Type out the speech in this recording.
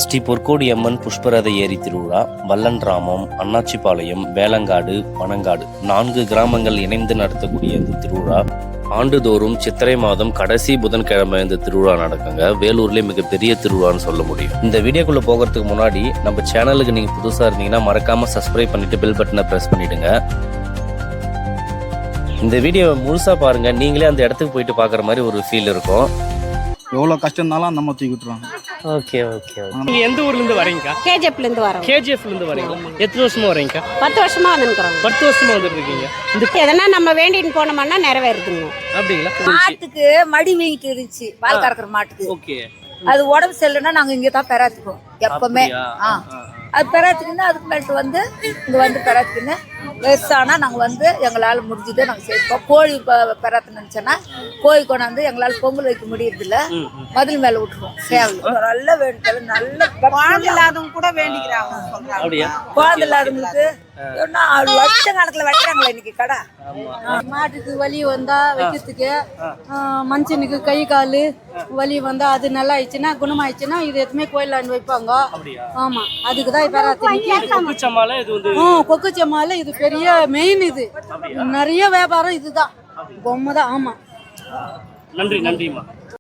ஸ்ரீ பொற்கோடியம்மன் புஷ்பரத ஏரி திருவிழா வல்லன்ராமம், அண்ணாச்சிபாளையம், வேளங்காடு, பனங்காடு 4 கிராமங்கள் இணைந்து நடத்தக்கூடிய இந்த திருவிழா ஆண்டுதோறும் சித்திரை மாதம் கடைசி புதன்கிழமை இந்த திருவிழா நடக்குங்க. வேலூர்லேயே மிகப்பெரிய திருவிழான்னு சொல்ல முடியும். இந்த வீடியோக்குள்ள போகிறதுக்கு முன்னாடி நம்ம சேனலுக்கு நீங்க புதுசா இருந்தீங்கன்னா மறக்காம சப்ஸ்கிரைப் பண்ணிட்டு பெல் பட்டனை பிரஸ் பண்ணிடுங்க. இந்த வீடியோவை முழுசா பாருங்க, நீங்களே அந்த இடத்துக்கு போயிட்டு பாக்குற மாதிரி ஒரு ஃபீல் இருக்கும். எவ்வளோ கஷ்டம் இருந்தாலும் நம்ம தூக்கி விட்டுருவாங்க. Okay okay. நீங்க எந்த ஊர்ல இருந்து வரீங்க? கேஜிஎஃப்ல இருந்து வரோம். கேஜிஎஃப்ல இருந்து வரீங்க. எத்தனை வருஷமா வரீங்க? 10 வருஷமா வந்துருக்கோம். 10 வருஷமா வந்துருக்கீங்க. இந்த எதனா நம்ம வேண்டின்னு போனோம்னா நிறைவேறுதுங்க. அப்படிங்களா? மாட்டுக்கு மடி வீங்கிட்டு இருந்துச்சு, பால் கறக்கிற மாட்டுக்கு. ஓகே. அது உடம்பு சரியில்லைன்னா நாங்க இங்க தான் பெறாத்துக்கோம் எப்பவுமே. அது பெறாத்துக்குன்னு அதுக்கு மேலிட்டு வந்து இங்க வந்து பெறாத்துக்குன்னு பெருசானா நாங்க வந்து எங்களால முடிஞ்சதை நாங்க சேர்ப்போம். கோழி பெறாத்து நினைச்சோன்னா கோழி கொண்டாந்து எங்களால பொங்கல் வைக்க முடியறதில்ல, மதில் மேல விட்டுருவோம். சேவல் நல்ல வேண்டுதல், நல்ல குழந்தை இல்லாதவங்க கூட வேண்டிக்கிறாங்க. குழந்தை இல்லாதவங்களுக்கு லட்சம் கணக்குல வைக்கிறாங்களா இன்னைக்கு கடை. மாட்டுக்கு வலி வந்தா வைக்கிறதுக்கு, மனுஷனுக்கு கை காலு வலி வந்தா அது நல்லா ஆயிடுச்சுன்னா குணமாயிடுச்சுன்னா இது எதுவுமே கோயிலாண்டு வைப்பாங்க. ஆமா, அதுக்குதான் கொக்குச்சம்மால இது பெரிய மெயின். இது நிறைய வியாபாரம் இதுதான், பொம்மை தான். ஆமா, நன்றி நன்றிம்மா.